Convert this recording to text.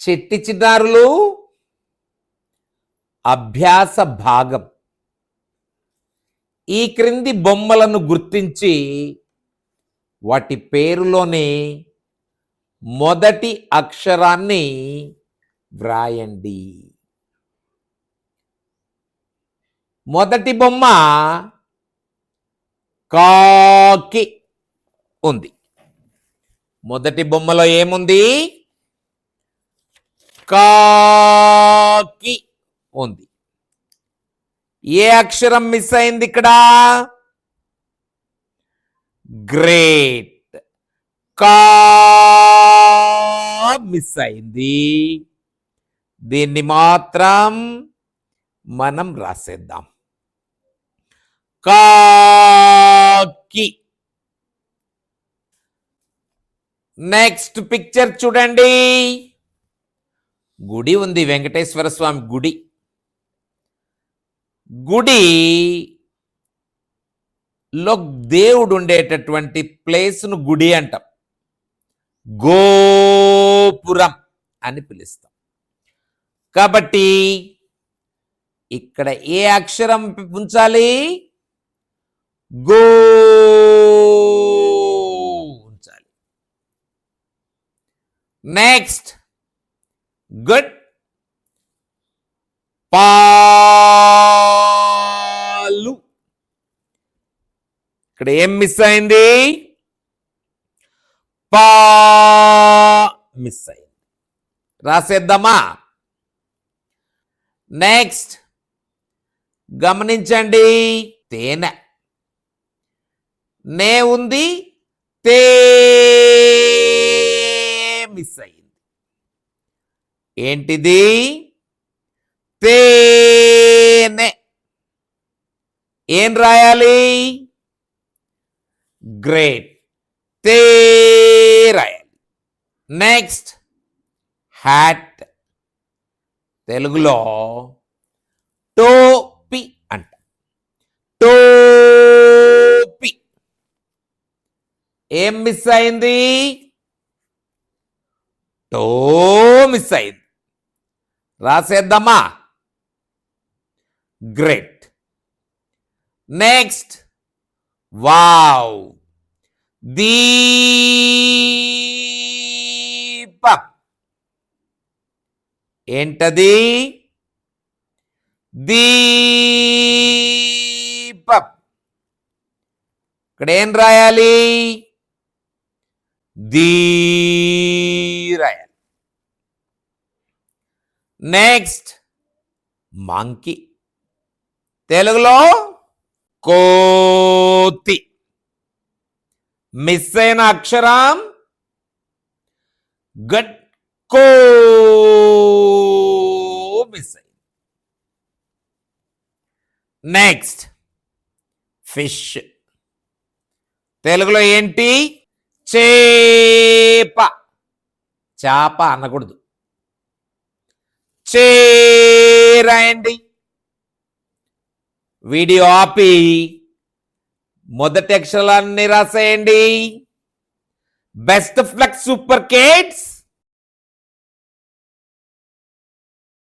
చెట్టి చిన్నారులు అభ్యాస భాగం. ఈ క్రింది బొమ్మలను గుర్తించి వాటి పేరులోని మొదటి అక్షరాన్ని వ్రాయండి. మొదటి బొమ్మ కాకి ఉంది. మొదటి బొమ్మలో ఏముంది? కాకి ఉంది. ఏ అక్షరం మిస్ అయింది ఇక్కడ? గ్రేట్. కా మిస్ అయింది. దీన్ని మాత్రం మనం రాసేద్దాం. కాకి. నెక్స్ట్ పిక్చర్ చూడండి. గుడి ఉంది, వెంకటేశ్వర స్వామి గుడి. గుడిలో దేవుడు ఉండేటటువంటి ప్లేస్ను గుడి అంటాం. గోపురం అని పిలుస్తాం. కాబట్టి ఇక్కడ ఏ అక్షరం ఉంచాలి? గో ఉంచాలి. Next good. పాలు. ఇక్కడ ఏం మిస్ అయింది? పా మిస్ అయింది. రాసేద్దామా? నెక్స్ట్ గమనించండి. తేనె. నే ఉంది, తే మిస్ అయింది. ఏంటిది? తేనె. ఏం రాయాలి? గ్రేట్. తే రాయాలి. Next hat. తెలుగులో టోపీ అంట. టోపీ. ఏం మిస్ అయింది? టో మిస్ అయింది. రాసేద్దామా? గ్రేట్. Next wow. దీపం. ఏంటది? దీపం. ఇక్కడ ఏం రాయాలి? దీ రాయాలి. Next monkey. తెలుగులో కోతి. మిస్ అయిన అక్షరం గట్. కో మిస్ అయింది. Next fish. తెలుగులో ఏంటి? చేప. చాప అనకూడదు. రాయండి. వీడియో ఆపి మొదటి అక్షరాన్ని రాసేయండి. Best flex super kids.